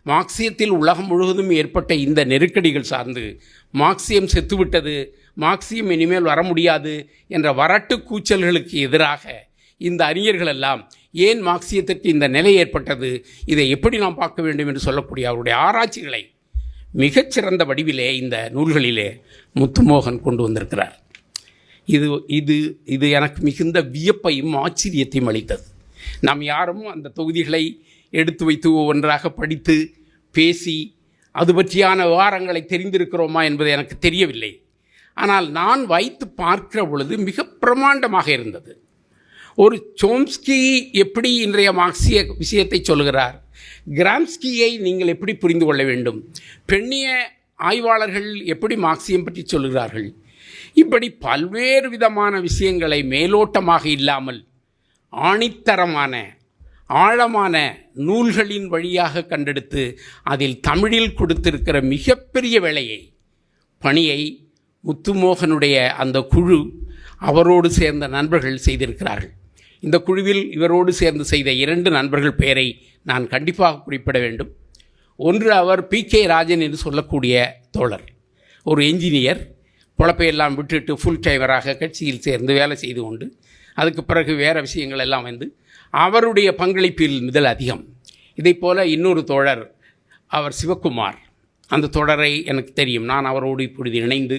மார்க்சியத்தில் உலகம் முழுவதும் ஏற்பட்ட இந்த நெருக்கடிகள் சார்ந்து மார்க்சியம் செத்துவிட்டது, மார்க்சியம் இனிமேல் வர முடியாது என்ற வரட்டு கூச்சல்களுக்கு எதிராக இந்த அறிஞர்கள் எல்லாம் ஏன் மார்க்சியத்திற்கு இந்த நிலை ஏற்பட்டது, இதை எப்படி நாம் பார்க்க வேண்டும் என்று சொல்லக்கூடிய அவருடைய ஆராய்ச்சிகளை மிகச்சிறந்த வடிவிலே இந்த நூல்களிலே முத்துமோகன் கொண்டு வந்திருக்கிறார். இது எனக்கு மிகுந்த வியப்பையும் ஆச்சரியத்தையும் அளித்தது. நாம் யாரும் அந்த தொகுதிகளை எடுத்து வைத்து ஒவ்வொன்றாக படித்து பேசி அது பற்றியான விவரங்களை தெரிந்திருக்கிறோமா என்பது எனக்கு தெரியவில்லை. ஆனால் நான் வைத்து பார்க்கிற பொழுது மிக பிரமாண்டமாக இருந்தது. ஒரு சோம்ஸ்கி எப்படி இன்றைய மார்க்சிய விஷயத்தை சொல்கிறார், கிராம்ஸ்கியை நீங்கள் எப்படி புரிந்து கொள்ள வேண்டும், பெண்ணிய ஆய்வாளர்கள் எப்படி மார்க்சியம் பற்றி சொல்கிறார்கள், இப்படி பல்வேறு விதமான விஷயங்களை மேலோட்டமாக இல்லாமல் ஆணித்தரமான ஆழமான நூல்களின் வழியாக கண்டெடுத்து அதில் தமிழில் கொடுத்திருக்கிற மிகப்பெரிய பணியை முத்துமோகனுடைய அந்த குழு அவரோடு சேர்ந்த நண்பர்கள் செய்திருக்கிறார்கள். இந்த குழுவில் இவரோடு சேர்ந்து செய்த 2 நண்பர்கள் பெயரை நான் கண்டிப்பாக குறிப்பிட வேண்டும். ஒன்று அவர் PK ராஜன் என்று சொல்லக்கூடிய தோழர், ஒரு என்ஜினியர், பொழப்பையெல்லாம் விட்டுட்டு ஃபுல் டைமராக கட்சியில் சேர்ந்து வேலை செய்து கொண்டு அதுக்கு பிறகு வேறு விஷயங்கள் எல்லாம் வந்து அவருடைய பங்களிப்பில் முதல் அதிகம். இதை போல் இன்னொரு தோழர் அவர் சிவகுமார், அந்த தொடரை எனக்கு தெரியும். நான் அவரோடு இப்பொழுது இணைந்து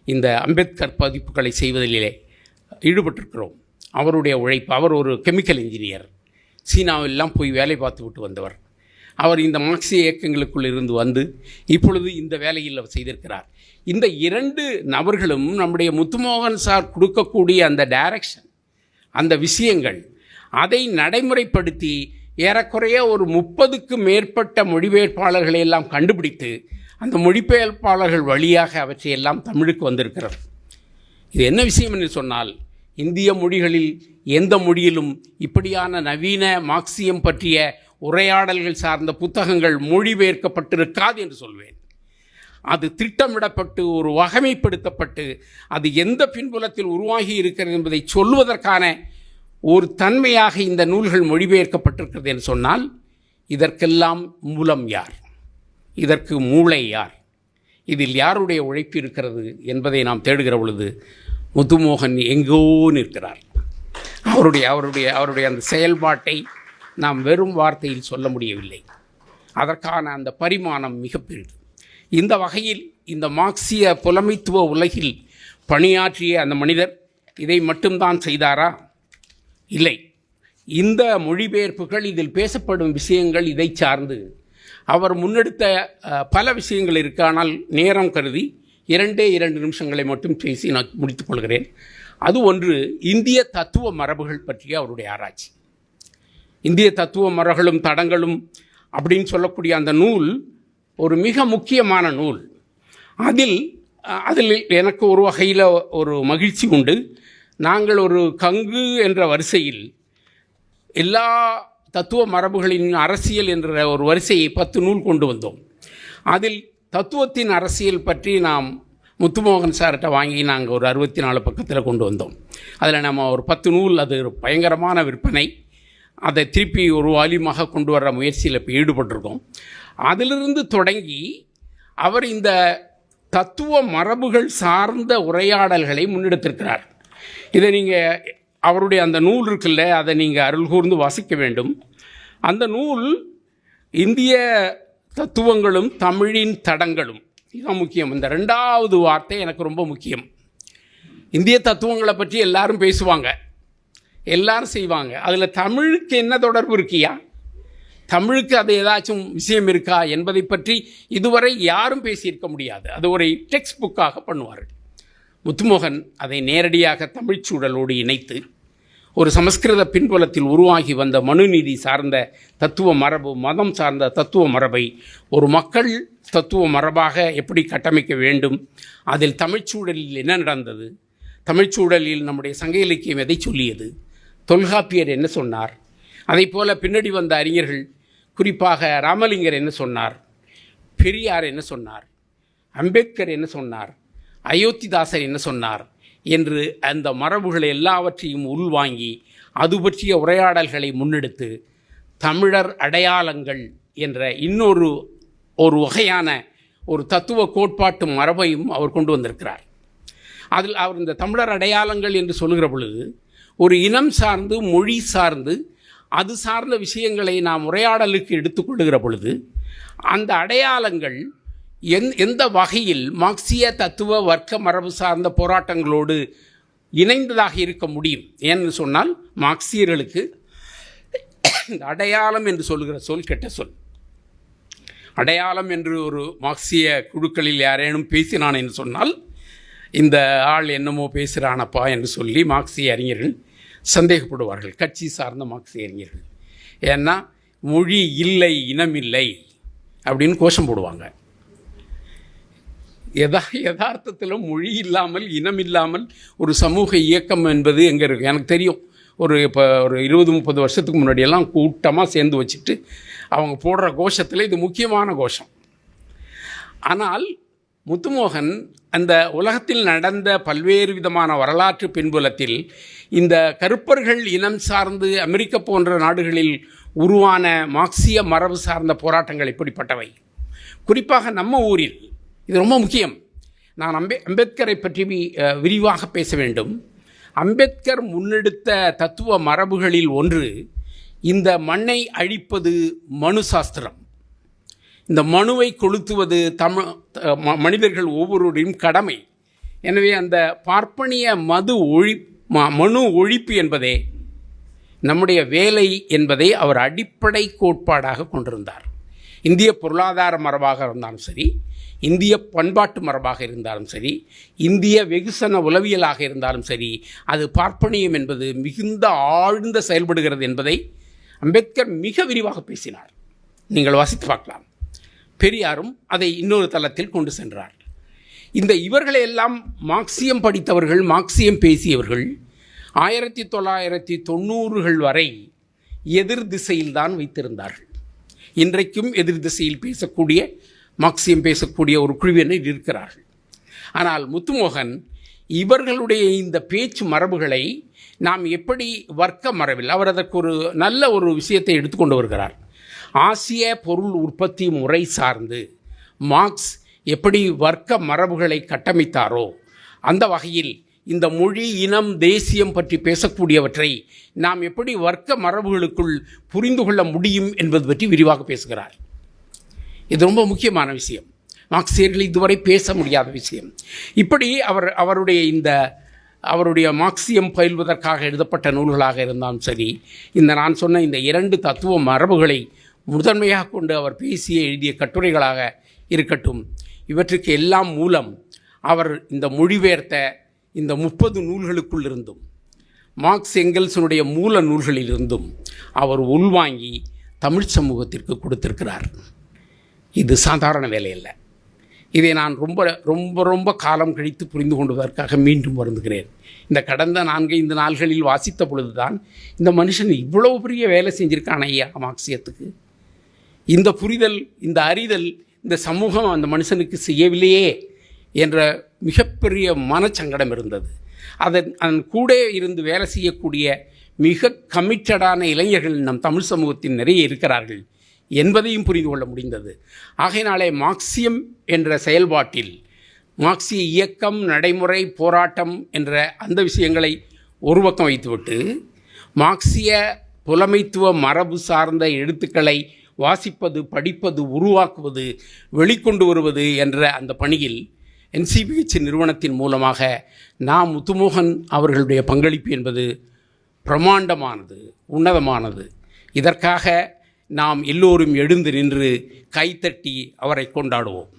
இந்த அம்பேத்கர் பதிப்புகளை செய்வதிலே ஈடுபட்டிருக்கிறோம். அவருடைய உழைப்பு, அவர் ஒரு கெமிக்கல் இன்ஜினியர், சீனாவெல்லாம் போய் வேலை பார்த்து விட்டு வந்தவர். அவர் இந்த மார்க்சிய இயக்கங்களுக்குள் இருந்து வந்து இப்பொழுது இந்த வேலையில் அவர் செய்திருக்கிறார். இந்த 2 நபர்களும் நம்முடைய முத்துமோகன் சார் கொடுக்கக்கூடிய அந்த டைரக்ஷன், அந்த விஷயங்கள், அதை நடைமுறைப்படுத்தி ஏறக்குறைய ஒரு 30க்கு மேற்பட்ட மொழிபெயர்ப்பாளர்களை எல்லாம் கண்டுபிடித்து அந்த மொழிபெயர்ப்பாளர்கள் வழியாக அவற்றையெல்லாம் தமிழுக்கு வந்திருக்கிறது. இது என்ன விஷயம் என்று சொன்னால், இந்திய மொழிகளில் எந்த மொழியிலும் இப்படியான நவீன மார்க்சியம் பற்றிய உரையாடல்கள் சார்ந்த புத்தகங்கள் மொழிபெயர்க்கப்பட்டிருக்காது என்று சொல்வேன். அது திட்டமிடப்பட்டு ஒரு வகைமைப்படுத்தப்பட்டு அது எந்த பின்புலத்தில் உருவாகி இருக்கிறது என்பதை சொல்வதற்கான ஒரு தன்மையாக இந்த நூல்கள் மொழிபெயர்க்கப்பட்டிருக்கிறது என்று சொன்னால், இதற்கெல்லாம் மூலம் யார், இதற்கு மூளை யார், இதில் யாருடைய உழைப்பு இருக்கிறது என்பதை நாம் தேடுகிற பொழுது முத்துமோகன் எங்கோ நிற்கிறார். அவருடைய அந்த செயல்பாட்டை நாம் வெறும் வார்த்தையில் சொல்ல முடியவில்லை. அதற்கான அந்த பரிமாணம் மிக பெரிது. இந்த வகையில் இந்த மார்க்சிய புலமைத்துவ உலகில் பணியாற்றிய அந்த மனிதர் இதை மட்டும்தான் செய்தாரா? இல்லை. இந்த மொழிபெயர்ப்புகள், இதில் பேசப்படும் விஷயங்கள், இதை சார்ந்து அவர் முன்னெடுத்த பல விஷயங்கள் இருக்கு. ஆனால் நேரம் கருதி 2 நிமிஷங்களை மட்டும் பேசி நான் முடித்துக் கொள்கிறேன். அது ஒன்று, இந்திய தத்துவ மரபுகள் பற்றிய அவருடைய ஆராய்ச்சி. இந்திய தத்துவ மரபுகளும் தடங்களும் அப்படின்னு சொல்லக்கூடிய அந்த நூல் ஒரு மிக முக்கியமான நூல். அதில் எனக்கு ஒரு வகையில் ஒரு மகிழ்ச்சி உண்டு. நாங்கள் ஒரு கங்கு என்ற வரிசையில் எல்லா தத்துவ மரபுகளின் அரசியல் என்ற ஒரு வரிசையை 10 நூல் கொண்டு வந்தோம். அதில் தத்துவத்தின் அரசியல் பற்றி நாம் முத்துமோகன் சார்கிட்ட வாங்கி நாங்கள் ஒரு 64 பக்கத்தில் கொண்டு வந்தோம். அதில் நம்ம ஒரு 10 நூல், அது ஒரு பயங்கரமான விற்பனை. அதை திருப்பி ஒரு வால்யூமாக கொண்டு வர்ற முயற்சியில் இப்போ ஈடுபட்டிருக்கோம். அதிலிருந்து தொடங்கி அவர் இந்த தத்துவ மரபுகள் சார்ந்த உரையாடல்களை முன்னெடுத்திருக்கிறார். இதை நீங்கள் அவருடைய அந்த நூல் இருக்குல்ல, அதை நீங்கள் அருள் கூர்ந்து வாசிக்க வேண்டும். அந்த நூல் இந்திய தத்துவங்களும் தமிழின் தடங்களும், இதுதான் முக்கியம். இந்த 2வது வார்த்தை எனக்கு ரொம்ப முக்கியம். இந்திய தத்துவங்களை பற்றி எல்லாரும் பேசுவாங்க, எல்லாரும் செய்வாங்க. அதில் தமிழுக்கு என்ன தொடர்பு இருக்கியா? தமிழுக்கு அது ஏதாச்சும் விஷயம் இருக்கா என்பதை பற்றி இதுவரை யாரும் பேசியிருக்க முடியாது. அது ஒரு டெக்ஸ்ட் புக்காக பண்ணுவார்கள். முத்துமோகன் அதை நேரடியாக தமிழ்ச் சூழலோடு இணைத்து ஒரு சமஸ்கிருத பின்புலத்தில் உருவாகி வந்த மனுநீதி சார்ந்த தத்துவ மரபு, மதம் சார்ந்த தத்துவ மரபை ஒரு மக்கள் தத்துவ மரபாக எப்படி கட்டமைக்க வேண்டும், அதில் தமிழ்ச்சூழலில் என்ன நடந்தது, தமிழ்ச்சூழலில் நம்முடைய சங்க இலக்கியம் எதை சொல்லியது, தொல்காப்பியர் என்ன சொன்னார், அதை போல பின்னாடி வந்த அறிஞர்கள் குறிப்பாக ராமலிங்கர் என்ன சொன்னார், பெரியார் என்ன சொன்னார், அம்பேத்கர் என்ன சொன்னார், அயோத்திதாசர் என்ன சொன்னார் என்று அந்த மரபுகளை எல்லாவற்றையும் உள்வாங்கி அது பற்றிய உரையாடல்களை முன்னெடுத்து தமிழர் அடையாளங்கள் என்ற இன்னொரு வகையான ஒரு தத்துவ கோட்பாட்டு மரபையும் அவர் கொண்டு வந்திருக்கிறார். அதில் அவர் இந்த தமிழர் அடையாளங்கள் என்று சொல்லுகிற பொழுது ஒரு இனம் சார்ந்து, மொழி சார்ந்து, அது சார்ந்த விஷயங்களை நாம் உரையாடலுக்கு எடுத்துக்கொள்ளுகிற பொழுது அந்த அடையாளங்கள் எந்த வகையில் மார்க்சிய தத்துவ வர்க்க மரபு சார்ந்த போராட்டங்களோடு இணைந்ததாக இருக்க முடியும். ஏன்னு சொன்னால் மார்க்சியர்களுக்கு இந்த அடையாளம் என்று சொல்லுகிற சொல் கெட்ட சொல். அடையாளம் என்று ஒரு மார்க்சிய குழுக்களில் யாரேனும் பேசினான் என்று சொன்னால் இந்த ஆள் என்னமோ பேசுகிறானப்பா என்று சொல்லி மார்க்சிய அறிஞர்கள் சந்தேகப்படுவார்கள், கட்சி சார்ந்த மார்க்சிய அறிஞர்கள். ஏன்னா மொழி இல்லை, இனம் இல்லை அப்படின்னு கோஷம் போடுவாங்க. யதார்த்தத்தில் மொழி இல்லாமல், இனம் இல்லாமல் ஒரு சமூக இயக்கம் என்பது எங்கே இருக்குது? எனக்கு தெரியும், இப்போ ஒரு 20-30 வருஷத்துக்கு முன்னாடியெல்லாம் கூட்டமாக சேர்ந்து வச்சுட்டு அவங்க போடுற கோஷத்தில் இது முக்கியமான கோஷம். ஆனால் முத்துமோகன் அந்த உலகத்தில் நடந்த பல்வேறு விதமான வரலாற்று பின்புலத்தில் இந்த கருப்பர்கள் இனம் சார்ந்து அமெரிக்கா போன்ற நாடுகளில் உருவான மார்க்சிய மரபு சார்ந்த போராட்டங்கள் இப்படிப்பட்டவை. குறிப்பாக நம்ம ஊரில் இது ரொம்ப முக்கியம். நான் அம்பேத்கரை பற்றி விரிவாக பேச வேண்டும். அம்பேத்கர் முன்னெடுத்த தத்துவ மரபுகளில் ஒன்று இந்த மண்ணை அழிப்பது மனு சாஸ்திரம். இந்த மனுவை கொளுத்துவது மனிதர்கள் ஒவ்வொருவரையும் கடமை. எனவே அந்த பார்ப்பனிய மனு ஒழிப்பு என்பதே நம்முடைய வேலை என்பதை அவர் அடிப்படை கோட்பாடாக கொண்டிருந்தார். இந்திய பொருளாதார மரபாக இருந்தாலும் சரி, இந்திய பண்பாட்டு மரபாக இருந்தாலும் சரி, இந்திய வெகுசன உளவியலாக இருந்தாலும் சரி, அது பார்ப்பனியம் என்பது மிகுந்த ஆழ்ந்த செயல்படுகிறது என்பதை அம்பேத்கர் மிக விரிவாக பேசினார். நீங்கள் வாசித்து பார்க்கலாம். பெரியாரும் அதை இன்னொரு தளத்தில் கொண்டு சென்றார். இவர்களையெல்லாம் மார்க்சியம் படித்தவர்கள், மார்க்சியம் பேசியவர்கள் 1990கள் வரை எதிர் திசையில்தான் வைத்திருந்தார்கள். இன்றைக்கும் எதிர் திசையில் பேசக்கூடிய, மார்க்சியம் பேசக்கூடிய ஒரு குழுவினர் இருக்கிறார்கள். ஆனால் முத்துமோகன் இவர்களுடைய இந்த பேச்சு மரபுகளை நாம் எப்படி வர்க்க மரபில், அவர் அதற்கு ஒரு நல்ல ஒரு விஷயத்தை எடுத்துக்கொண்டு வருகிறார். ஆசிய பொருள் உற்பத்தி முறை சார்ந்து மார்க்ஸ் எப்படி வர்க்க மரபுகளை கட்டமைத்தாரோ அந்த வகையில் இந்த மொழி, இனம், தேசியம் பற்றி பேசக்கூடியவற்றை நாம் எப்படி வர்க்க மரபுகளுக்குள் புரிந்து கொள்ள முடியும் என்பது பற்றி விரிவாக பேசுகிறார். இது ரொம்ப முக்கியமான விஷயம், மார்க்சியர்கள் இதுவரை பேச முடியாத விஷயம். இப்படி அவருடைய மார்க்சியம் பயில்வதற்காக எழுதப்பட்ட நூல்களாக இருந்தாலும் சரி, நான் சொன்ன இந்த 2 தத்துவ மரபுகளை முதன்மையாக கொண்டு அவர் பேசிய எழுதிய கட்டுரைகளாக இருக்கட்டும், இவற்றுக்கு எல்லாம் மூலம் அவர் இந்த மொழிபெயர்த்த இந்த 30 நூல்களுக்குள் இருந்தும், மார்க்ஸ் எங்கெல்ஸனுடைய மூல நூல்களிலிருந்தும் அவர் உள்வாங்கி தமிழ் சமூகத்திற்கு கொடுத்திருக்கிறார். இது சாதாரண வேலையல்ல. இதை நான் ரொம்ப ரொம்ப ரொம்ப காலம் கழித்து புரிந்து கொண்டதற்காக மீண்டும் வருந்துகிறேன். இந்த கடந்த 4-5 நாள்களில் வாசித்த பொழுதுதான் இந்த மனுஷன் இவ்வளவு பெரிய வேலை செஞ்சிருக்கான ஐயா மார்க்சியத்துக்கு. இந்த புரிதல், இந்த அறிதல் இந்த சமூகம் அந்த மனுஷனுக்கு செய்யவில்லையே என்ற மிகப்பெரிய மனச்சங்கடம் இருந்தது. அதன் கூட இருந்து வேலை செய்யக்கூடிய மிக கமிட்டடான இளைஞர்கள் நம் தமிழ் சமூகத்தில் நிறைய இருக்கிறார்கள் என்பதையும் புரிந்து கொள்ள முடிந்தது. ஆகையினாலே மார்க்சியம் என்ற செயல்பாட்டில் மார்க்சிய இயக்கம், நடைமுறை, போராட்டம் என்ற அந்த விஷயங்களை ஒரு பக்கம் வைத்துவிட்டு மார்க்சிய புலமைத்துவ மரபு சார்ந்த எழுத்துக்களை வாசிப்பது, படிப்பது, உருவாக்குவது, வெளிக்கொண்டு வருவது என்ற அந்த பணியில் NCBH நிறுவனத்தின் மூலமாக முத்துமோகன் அவர்களுடைய பங்களிப்பு என்பது பிரமாண்டமானது, உன்னதமானது. இதற்காக நாம் எல்லோரும் எழுந்து நின்று கைத்தட்டி அவரை கொண்டாடுவோம்.